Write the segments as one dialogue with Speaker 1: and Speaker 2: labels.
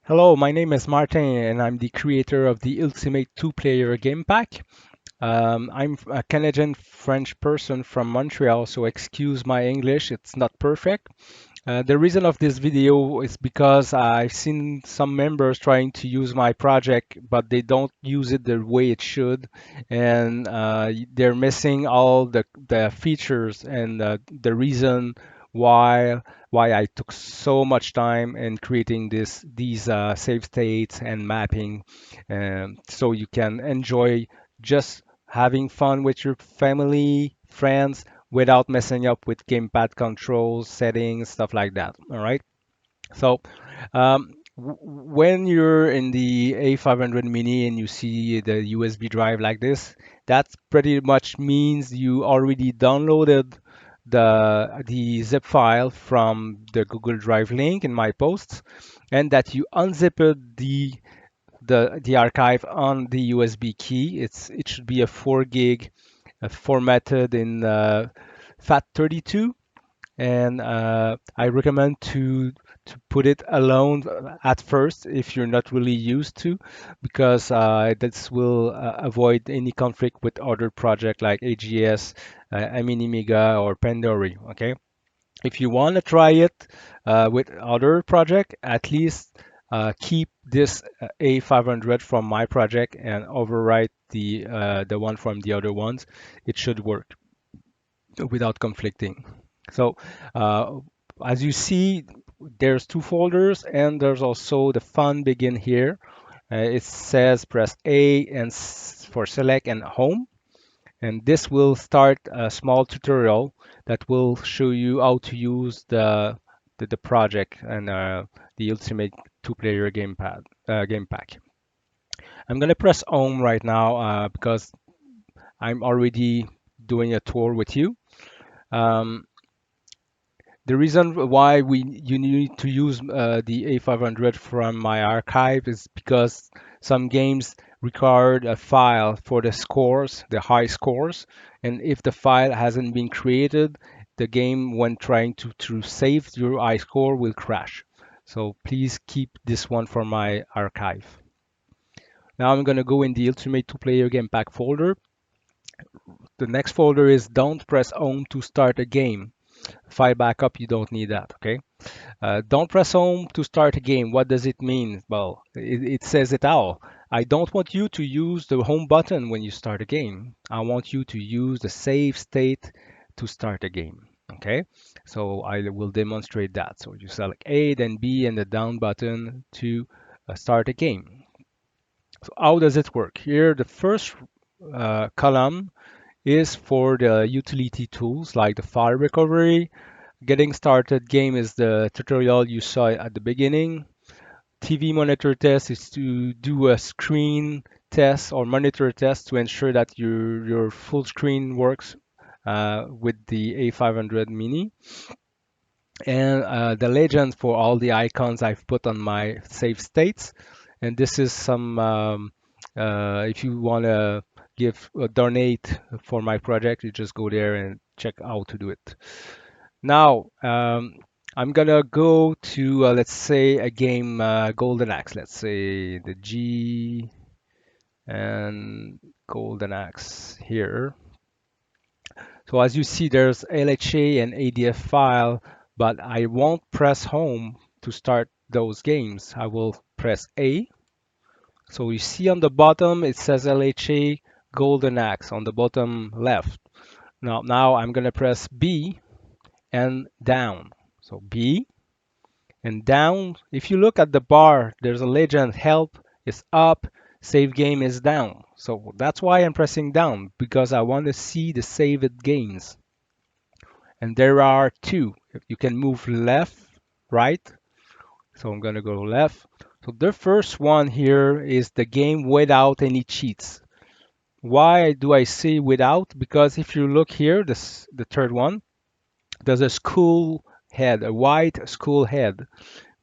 Speaker 1: Hello, my name is Martin and I'm the creator of the Ultimate two-player game pack. I'm a Canadian French person from Montreal, so excuse my English, it's not perfect. The reason of this video is because I've seen some members trying to use my project, but they don't use it the way it should, and they're missing all the features and the reason why why I took so much time in creating these save states and mapping, so you can enjoy just having fun with your family, friends without messing up with gamepad controls, settings, stuff like that. All right. So when you're in the A500 Mini and you see the USB drive like this, that pretty much means you already downloaded the zip file from the Google Drive link in my posts, and that you unzipped the archive on the USB key. It should be a 4 gig formatted in FAT32, and I recommend to put it alone at first if you're not really used to, because this will avoid any conflict with other projects like AGS, Aminimiga, or Pandori. Okay, if you want to try it with other project, at least keep this A500 from my project and overwrite the one from the other ones. It should work without conflicting. So uh, as you see, there's two folders and there's also the fun begin here. It says press A and for select and home. And this will start a small tutorial that will show you how to use the project and the Ultimate two-player game pack. I'm gonna press home right now because I'm already doing a tour with you. Um, The reason why we you need to use the A500 from my archive is because some games require a file for the scores, the high scores, and if the file hasn't been created, the game when trying to save your high score will crash. So please keep this one for my archive. Now I'm gonna go in the Ultimate two-player game pack folder. The next folder is don't press home to start a game. File backup, you don't need that, okay? Don't press home to start a game. What does it mean? Well, it says it all. I don't want you to use the home button when you start a game. I want you to use the save state to start a game. Okay, so I will demonstrate that. So you select A, then B, and the down button to start a game. So how does it work? Here, the first column is for the utility tools like the file recovery. Getting started game is the tutorial you saw at the beginning. TV monitor test is to do a screen test or monitor test to ensure that your full screen works with the A500 Mini. And the legend for all the icons I've put on my save states. And this is some, if you want to give donate for my project, you just go there and check how to do it. Now, I'm gonna go to, let's say, a game, Golden Axe. Let's say the G and Golden Axe here. So as you see, there's LHA and ADF file, but I won't press home to start those games. I will press A. So you see on the bottom, it says LHA Golden Axe on the bottom left. Now I'm gonna press B and down. So B and down. If you look at the bar, there's a legend help is up, save game is down. So that's why I'm pressing down, because I want to see the saved games. And there are two. You can move left, right. So I'm gonna go left. So the first one here is the game without any cheats. Why do I say without? Because if you look here, the third one, there's a skull head, a white skull head,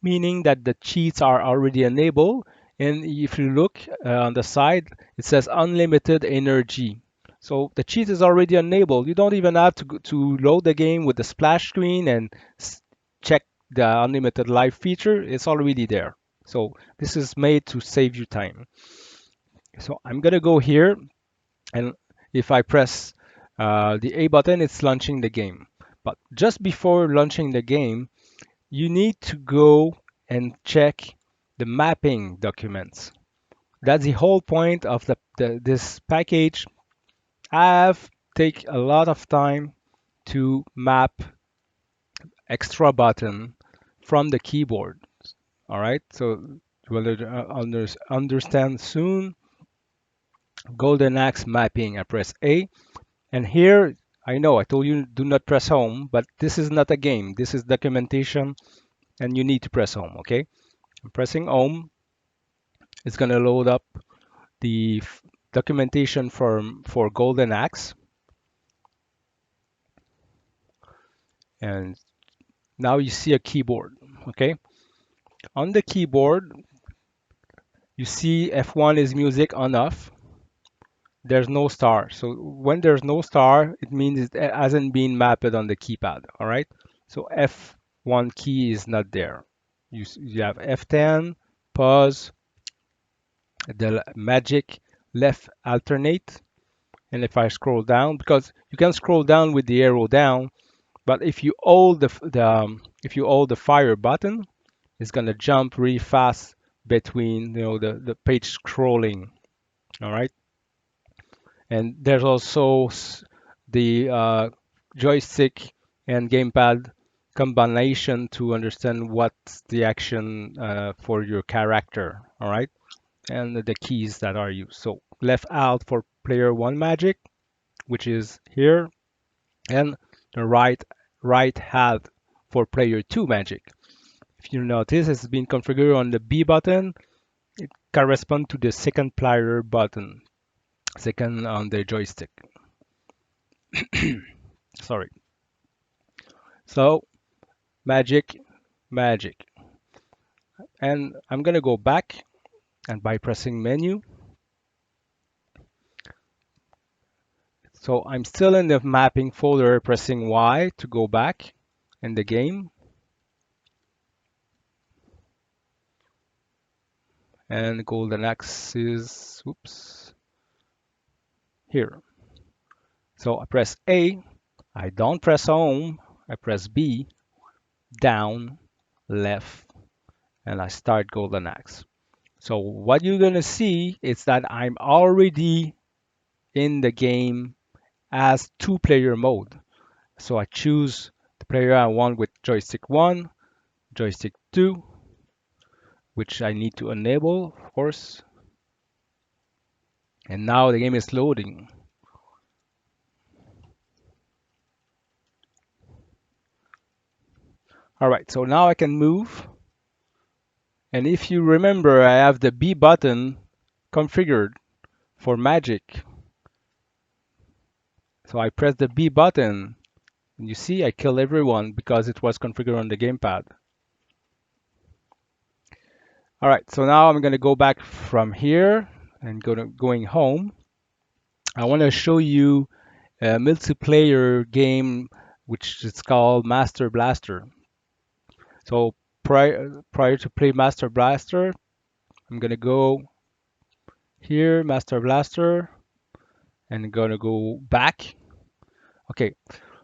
Speaker 1: meaning that the cheats are already enabled. And if you look on the side, it says unlimited energy. So the cheat is already enabled. You don't even have to load the game with the splash screen and check the unlimited life feature. It's already there. So this is made to save you time. So I'm gonna go here, and if I press the A button, it's launching the game. But just before launching the game, you need to go and check the mapping documents. That's the whole point of this package. I have take a lot of time to map extra button from the keyboard. All right, so will understand soon. Golden Axe mapping. I press A, and here I know I told you do not press home, but this is not a game. This is documentation, and you need to press home. Okay, I'm pressing home. It's gonna load up the documentation for Golden Axe, and now you see a keyboard. Okay, on the keyboard you see F1 is music on off. There's no star. So when there's no star, it means it hasn't been mapped on the keypad. All right. So F1 key is not there. You have F10, pause, the magic left alternate. And if I scroll down, because you can scroll down with the arrow down, but if you hold if you hold the fire button, it's gonna jump really fast between the page scrolling. All right. And there's also the joystick and gamepad combination to understand what's the action for your character, all right? And the keys that are used. So left alt for player one magic, which is here, and the right alt for player two magic. If you notice, it's been configured on the B button. It corresponds to the second player button, second on the joystick. Sorry. So magic, magic. And I'm gonna go back, and by pressing menu. So I'm still in the mapping folder, pressing Y to go back in the game. And Golden Axe is, oops, here. So I press A, I don't press home, I press B, down, left, and I start Golden Axe. So what you're gonna see is that I'm already in the game as two-player mode. So I choose the player I want with joystick 1, joystick 2, which I need to enable, of course. And now the game is loading. All right, so now I can move. And if you remember, I have the B button configured for magic. So I press the B button, and you see I kill everyone because it was configured on the gamepad. All right, so now I'm gonna go back from here and going home. I want to show you a multiplayer game which is called Master Blaster. So prior to play Master Blaster, I'm gonna go here, Master Blaster, and gonna go back. Okay,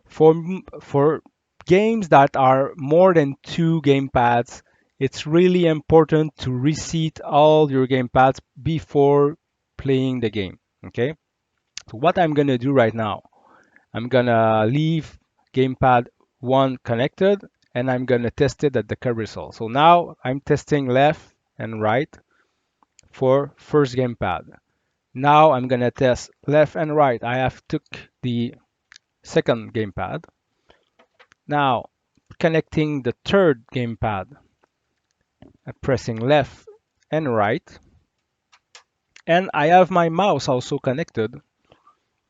Speaker 1: for games that are more than two gamepads, it's really important to reset all your gamepads before playing the game. Okay, so what I'm gonna do right now, I'm gonna leave gamepad one connected, and I'm gonna test it at the carousel. So now I'm testing left and right for first gamepad. Now I'm gonna test left and right. I have took the second gamepad. Now connecting the third gamepad, I'm pressing left and right. And I have my mouse also connected.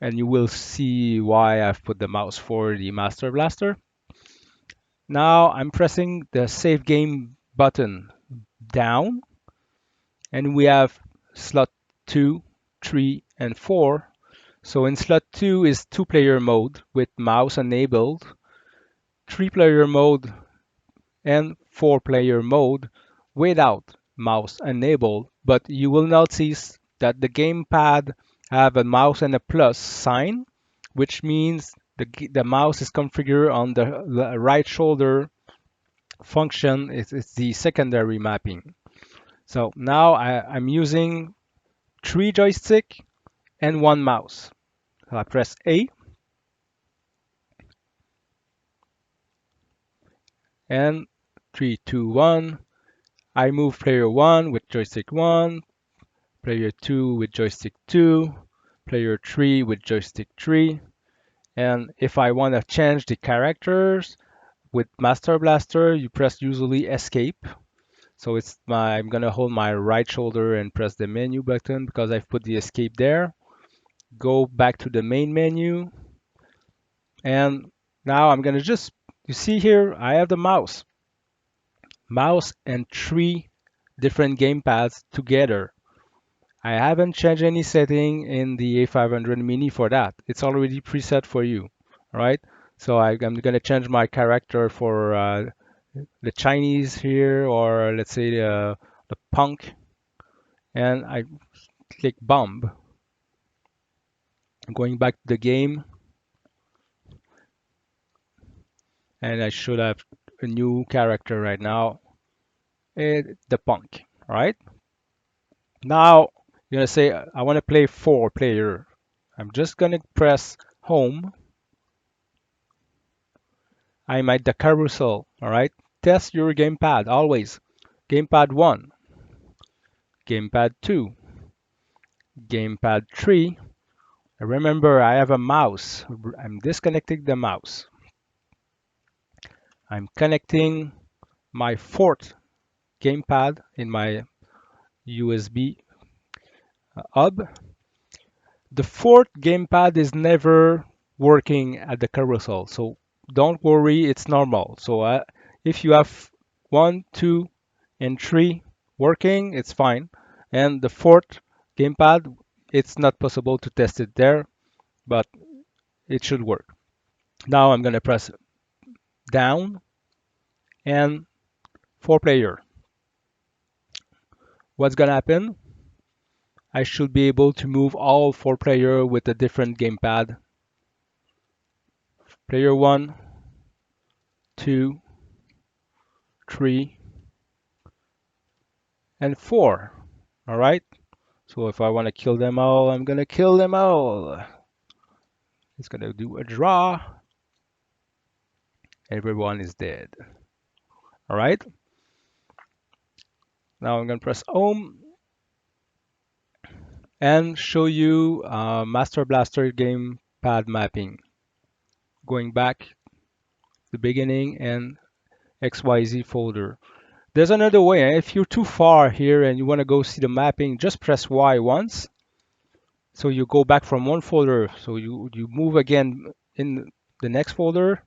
Speaker 1: And you will see why I've put the mouse for the Master Blaster. Now I'm pressing the save game button down, and we have slot 2, 3, and 4. So in slot 2 is two-player mode with mouse enabled, three-player mode, and four-player mode without mouse enabled, but you will notice that the gamepad have a mouse and a plus sign, which means the mouse is configured on the right shoulder function. It's the secondary mapping. So now I'm using 3 joystick and 1 mouse. So I press A and 3, 2, 1. I move player 1 with joystick 1, player 2 with joystick 2, player 3 with joystick 3. And if I want to change the characters with Master Blaster, you press usually escape. So I'm gonna hold my right shoulder and press the menu button because I've put the escape there. Go back to the main menu, and now I'm gonna you see here, I have the mouse and 3 different gamepads together. I haven't changed any setting in the A500 Mini for that. It's already preset for you, all right? So I'm gonna change my character for the Chinese here, or let's say the punk, and I click bomb. Going back to the game, and I should have a new character right now, the punk, all right? Now you're gonna say I want to play 4 player. I'm just gonna press home. I'm at the carousel, all right? Test your gamepad always. Gamepad 1, gamepad 2, gamepad 3. Remember, I have a mouse. I'm disconnecting the mouse. I'm connecting my 4th gamepad in my USB hub. The 4th gamepad is never working at the carousel, so don't worry, it's normal. So if you have 1, 2, and 3 working, it's fine. And the 4th gamepad, it's not possible to test it there, but it should work. Now I'm gonna press down and 4 player. What's gonna happen? I should be able to move all 4 player with a different gamepad. Player 1, 2, 3, and 4. All right. So if I want to kill them all, I'm gonna kill them all. It's gonna do a draw. Everyone is dead. All right. Now I'm gonna press home and show you Master Blaster gamepad mapping. Going back to the beginning and XYZ folder. There's another way. If you're too far here and you want to go see the mapping, just press Y once. So you go back from one folder. So you move again in the next folder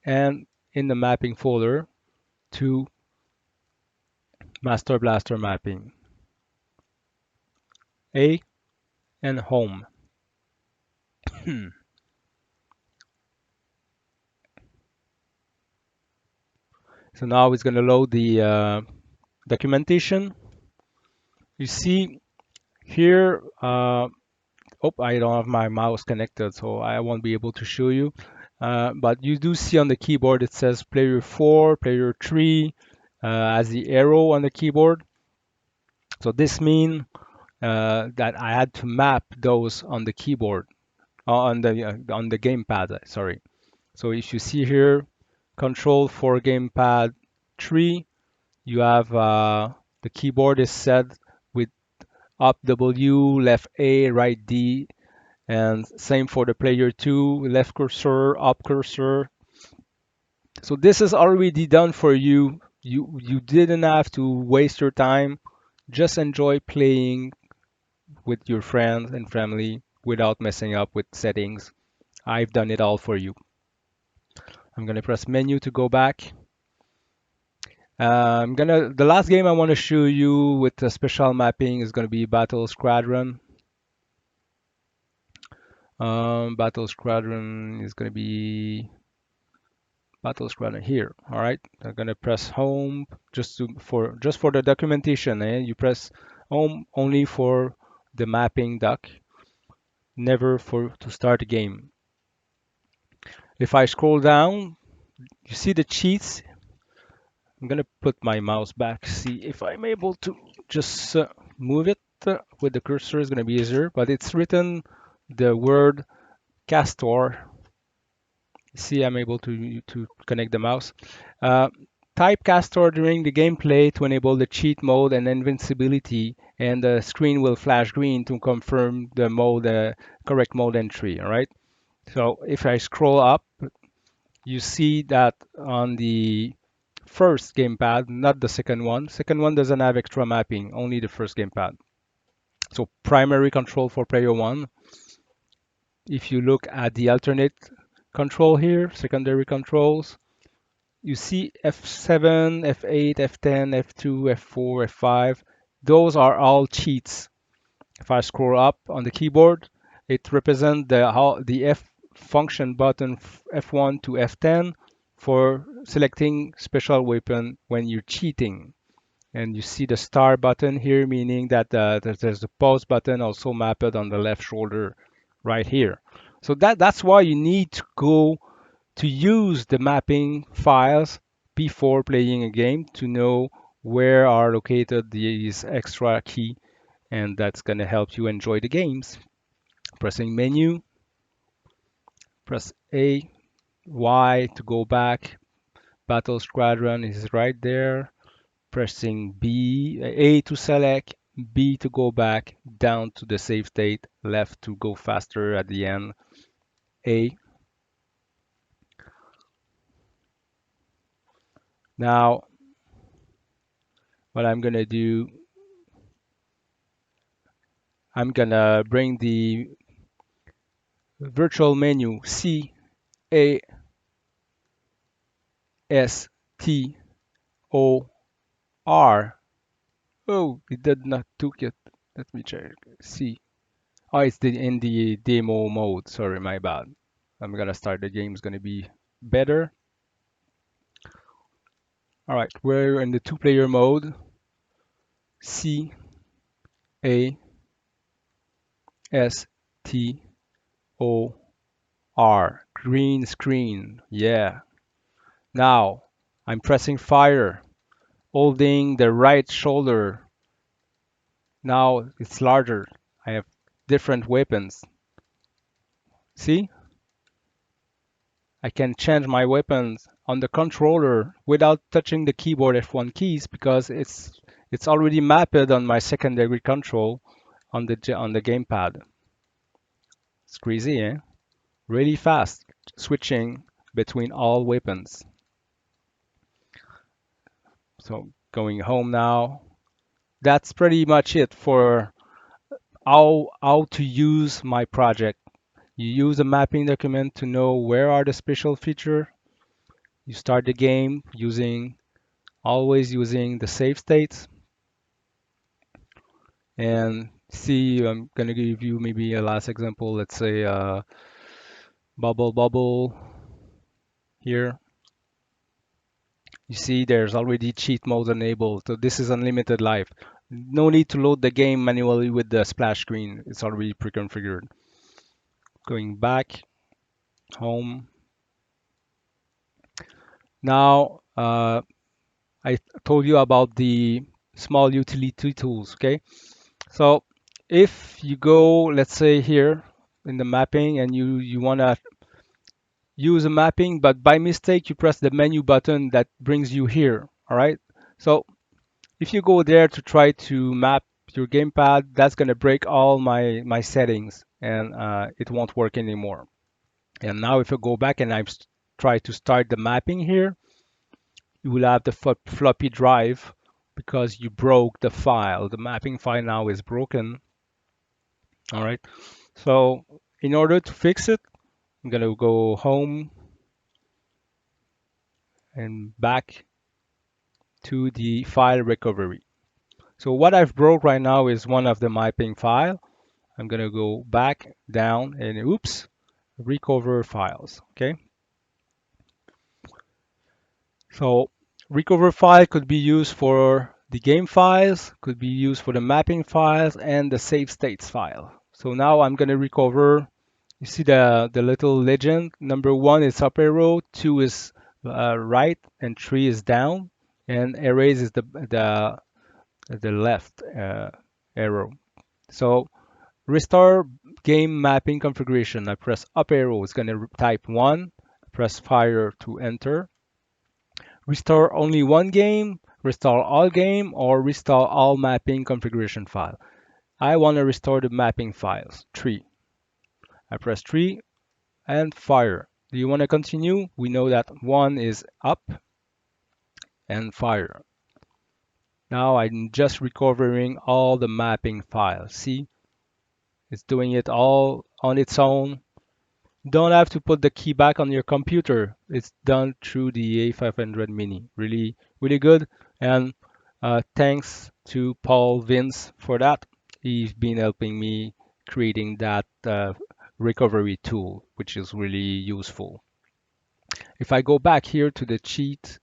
Speaker 1: and in the mapping folder to Master Blaster mapping. A and home. So now it's going to load the documentation. You see here, oh, I don't have my mouse connected, so I won't be able to show you. But you do see on the keyboard it says player 4, player 3 as the arrow on the keyboard. So this means that I had to map those on the keyboard, on the gamepad, sorry. So if you see here, control for gamepad 3, you have the keyboard is set with up W, left A, right D, and same for the player 2, left cursor, up cursor. So this is already done for you. You didn't have to waste your time. Just enjoy playing with your friends and family without messing up with settings. I've done it all for you. I'm gonna press menu to go back. The last game I want to show you with the special mapping is gonna be Battle Squadron. Battle Squadron is gonna be Battle Squadron here. All right, I'm gonna press home just for the documentation. You press home only for the mapping doc, never for to start the game. If I scroll down, you see the cheats. I'm gonna put my mouse back, see if I'm able to just move it with the cursor. Is gonna be easier, but it's written the word Castor. See, I'm able to connect the mouse. Uh, Type Castor during the gameplay to enable the cheat mode and invincibility, and the screen will flash green to confirm the mode, correct mode entry. All right. So if I scroll up, you see that on the first gamepad, not the second one. Second one doesn't have extra mapping, only the first gamepad. So primary control for player one. If you look at the alternate control here, secondary controls, you see F7, F8, F10, F2, F4, F5. Those are all cheats. If I scroll up on the keyboard, it represents the F function button F1 to F10 for selecting special weapon when you're cheating. And you see the star button here, meaning that there's a pause button also mapped on the left shoulder right here. So that's why you need to go to use the mapping files before playing a game to know where are located these extra key, and that's going to help you enjoy the games. Pressing menu, press A, Y to go back. Battle Squadron is right there. Pressing A to select, B to go back, down to the save state, left to go faster at the end, A. Now, what I'm gonna do, I'm gonna bring the virtual menu C A S T O R. Oh, it did not took it. Let me check. C. Oh, it's in the demo mode. Sorry, my bad. I'm gonna start the game. It's gonna be better. All right, we're in the two-player mode. C A S T O R. Green screen. Yeah. Now I'm pressing fire, holding the right shoulder. Now it's larger. I have different weapons. See? I can change my weapons on the controller without touching the keyboard F1 keys because it's already mapped on my secondary control on the gamepad. It's crazy, eh? Really fast switching between all weapons. So going home now. That's pretty much it for how to use my project. You use a mapping document to know where are the special feature. You start the game always using the save states. And see, I'm gonna give you maybe a last example. Let's say bubble here. You see there's already cheat mode enabled. So this is unlimited life. No need to load the game manually with the splash screen. It's already pre-configured. Going back, home. Now, I told you about the small utility tools, okay? So if you go, let's say here in the mapping and you wanna use a mapping, but by mistake you press the menu button that brings you here, all right? So if you go there to try to map your gamepad, that's gonna break all my settings and it won't work anymore. And now if I go back and try to start the mapping here, you will have the floppy drive because you broke the file. The mapping file now is broken. All right. So in order to fix it, I'm gonna go home and back to the file recovery. So what I've broke right now is one of the mapping file. I'm gonna go back down and oops, recover files. Okay. So recover file could be used for the game files, could be used for the mapping files and the save states file. So now I'm going to recover. You see the little legend. Number 1 is up arrow, 2 is right, and 3 is down, and erase is the left arrow. So restore game mapping configuration. I press up arrow. It's going to type 1. Press fire to enter. Restore only one game, restore all game, or restore all mapping configuration file. I want to restore the mapping files, 3. I press 3 and fire. Do you want to continue? We know that 1 is up and fire. Now I'm just recovering all the mapping files. See, it's doing it all on its own. Don't have to put the key back on your computer. It's done through the A500 Mini. Really, really good. And thanks to Paul Vince for that. He's been helping me creating that recovery tool, which is really useful. If I go back here to the cheat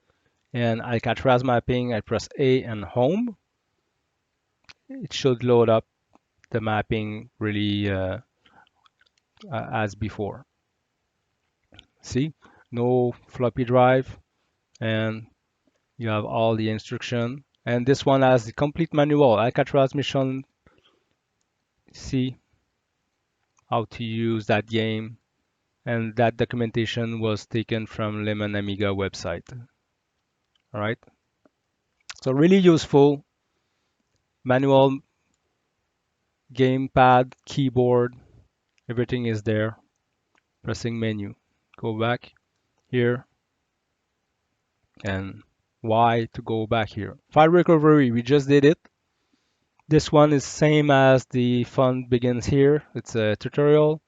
Speaker 1: and Alcatraz mapping, I press A and home, it should load up the mapping really as before. See, no floppy drive, and you have all the instruction. And this one has the complete manual, Alcatraz mission. See how to use that game. And that documentation was taken from Lemon Amiga website. All right. So really useful manual, gamepad, keyboard, everything is there. Pressing menu. Go back here and Y to go back here. File recovery, we just did it. This one is same as the fun begins here. It's a tutorial.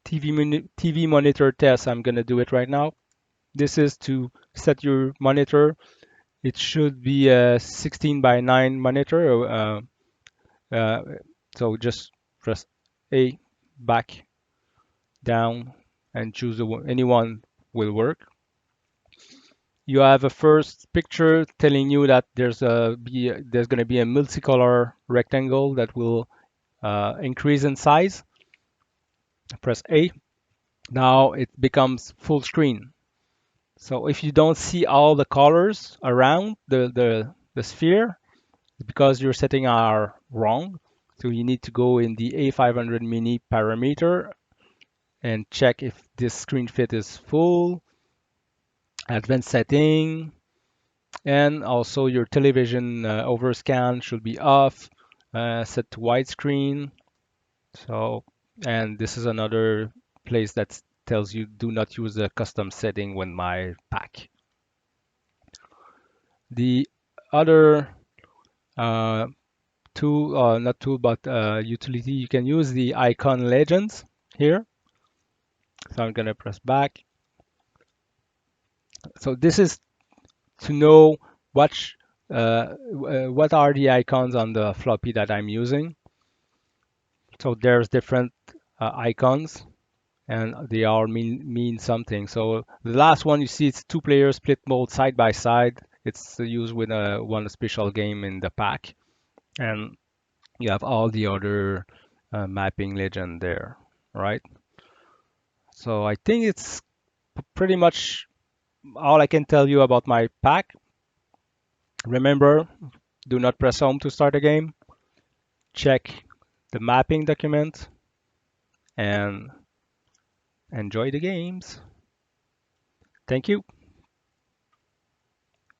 Speaker 1: TV monitor test. I'm gonna do it right now. This is to set your monitor. It should be a 16 by 9 monitor. Uh, so just press A, back, down, and choose any one will work. You have a first picture telling you that there's going to be a multicolor rectangle that will increase in size. Press A. Now it becomes full screen. So if you don't see all the colors around the sphere, it's because your settings are wrong. So you need to go in the A500 Mini parameter and check if this screen fit is full, advanced setting, and also your television overscan should be off, set to widescreen. So, and this is another place that tells you do not use a custom setting when my pack. The other tool, not tool, but utility, you can use the icon legends here. So I'm gonna press back. So this is to know what what are the icons on the floppy that I'm using. So there's different icons and they all mean something. So the last one you see, it's 2-player split mode side by side. It's used with one special game in the pack, and you have all the other mapping legend there, right? So I think it's pretty much all I can tell you about my pack. Remember, do not press home to start a game. Check the mapping document and enjoy the games. Thank you.